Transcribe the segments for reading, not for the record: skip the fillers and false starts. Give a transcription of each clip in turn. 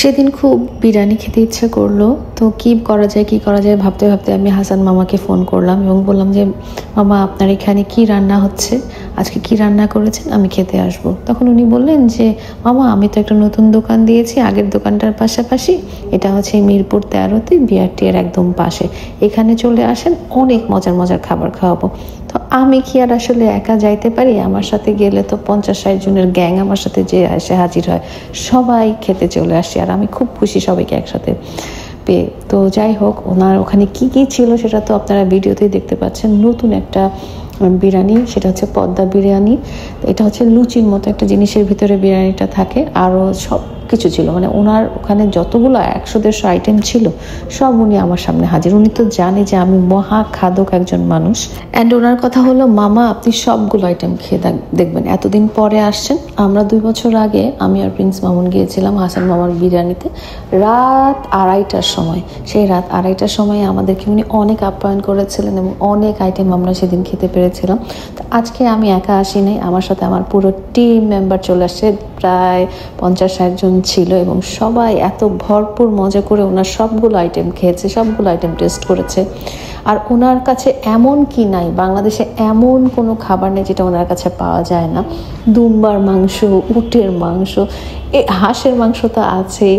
সেদিন খুব বিরিয়ানি খেতে ইচ্ছা করলো। তো কি করা যায় ভাবতে ভাবতে আমি হাসান মামাকে ফোন করলাম এবং বললাম যে মামা, আপনার এখানে কি রান্না হচ্ছে, আজকে কি রান্না করেছেন, আমি খেতে আসব। তখন উনি বললেন যে মামা, আমি তো একটা নতুন দোকান দিয়েছি আগের দোকানটার পাশাপাশি, এটা হচ্ছে মিরপুর 13-তে বিআরটি এর একদম পাশে, এখানে চলে আসেন, অনেক মজার মজার খাবার খাওয়াবো। তো আমি কি আর আসলে একা যাইতে পারি? আমার সাথে গেলে তো 50-60 জনের গ্যাং আমার সাথে যে এসে হাজির হয়, সবাই খেতে চলে আসে আর আমি খুব খুশি সবাইকে একসাথে পেয়ে। তো যাই হোক, ওনার ওখানে কি কি ছিল সেটা তো আপনারা ভিডিওতেই দেখতে পাচ্ছেন। নতুন একটা বিরিয়ানি, সেটা হচ্ছে পদ্মা বিরিয়ানি। এটা হচ্ছে লুচির মতো একটা জিনিসের ভিতরে বিরিয়ানিটা থাকে, আরও সব কিছু ছিল, মানে ওনার ওখানে যতগুলো 100-150 আইটেম ছিল সব উনি আমার সামনে হাজির। উনি তো জানে যে আমি মহা খাদক একজন মানুষ। অ্যান্ড ওনার কথা হলো, মামা আপনি সবগুলো আইটেম খেয়ে দেখবেন, এতদিন পরে আসছেন। আমরা 2 বছর আগে আমি আর প্রিন্স মামুন গিয়েছিলাম হাসান মামার বিরিয়ানিতে রাত 2:30টার সময়। সেই রাত 2:30টার সময় আমাদেরকে উনি অনেক আপ্যায়ন করেছিলেন এবং অনেক আইটেম আমরা সেদিন খেতে পেরেছিলাম। তো আজকে আমি একা আসি নাই, আমার সাথে আমার পুরো টিম মেম্বার চলে আসছে, প্রায় 50-60 জন ছিল এবং সবাই এত ভরপুর মজা করে ওনার সবগুলো আইটেম খেয়েছে, সবগুলো আইটেম টেস্ট করেছে। আর ওনার কাছে এমন কি নাই, বাংলাদেশে এমন কোনো খাবার নেই যেটা ওনার কাছে পাওয়া যায় না। দুম্বার মাংস, উটের মাংস, হাঁসের মাংস তো আছেই,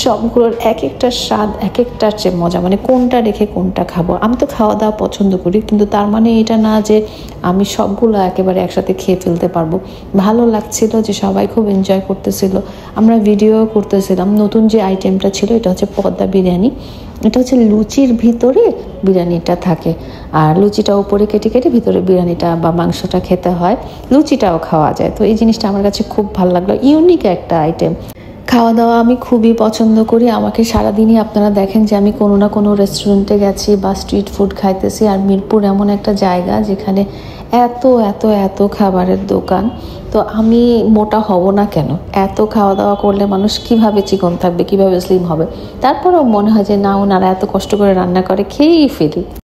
সবগুলোর এক একটা স্বাদ এক একটার চেয়ে মজা, মানে কোনটা রেখে কোনটা খাবো। আমি তো খাওয়া দাওয়া পছন্দ করি, কিন্তু তার মানে এটা না যে আমি সবগুলো একেবারে একসাথে খেয়ে ফেলতে পারবো। ভালো লাগছিল যে সবাই খুব এনজয় করতেছিল, আমরা ভিডিও করতেছিলাম। নতুন যে আইটেমটা ছিল এটা হচ্ছে পদ্মা বিরিয়ানি। এটা হচ্ছে লুচির ভিতরে বিরিয়ানিটা থাকে, আর লুচিটা উপরে কেটে কেটে ভিতরে বিরিয়ানিটা বা মাংসটা খেতে হয়, লুচিটাও খাওয়া যায়। তো এই জিনিসটা আমার কাছে খুব ভালো লাগলো, ইউনিক একটা আইটেম। খাওয়া দাওয়া আমি খুবই পছন্দ করি। আমাকে সারাদিনই আপনারা দেখেন যে আমি কোনো না কোনো রেস্টুরেন্টে গেছি বা স্ট্রিট ফুড খাইতেছি। আর মিরপুর এমন একটা জায়গা যেখানে এত এত এত খাবারের দোকান, তো আমি মোটা হব না কেন? এত খাওয়া দাওয়া করলে মানুষ কিভাবে চিকন থাকবে, কিভাবে স্লিম হবে? তারপরেও মনে হয় যে না, ওনারা এত কষ্ট করে রান্না করে, খেয়েই ফেলি।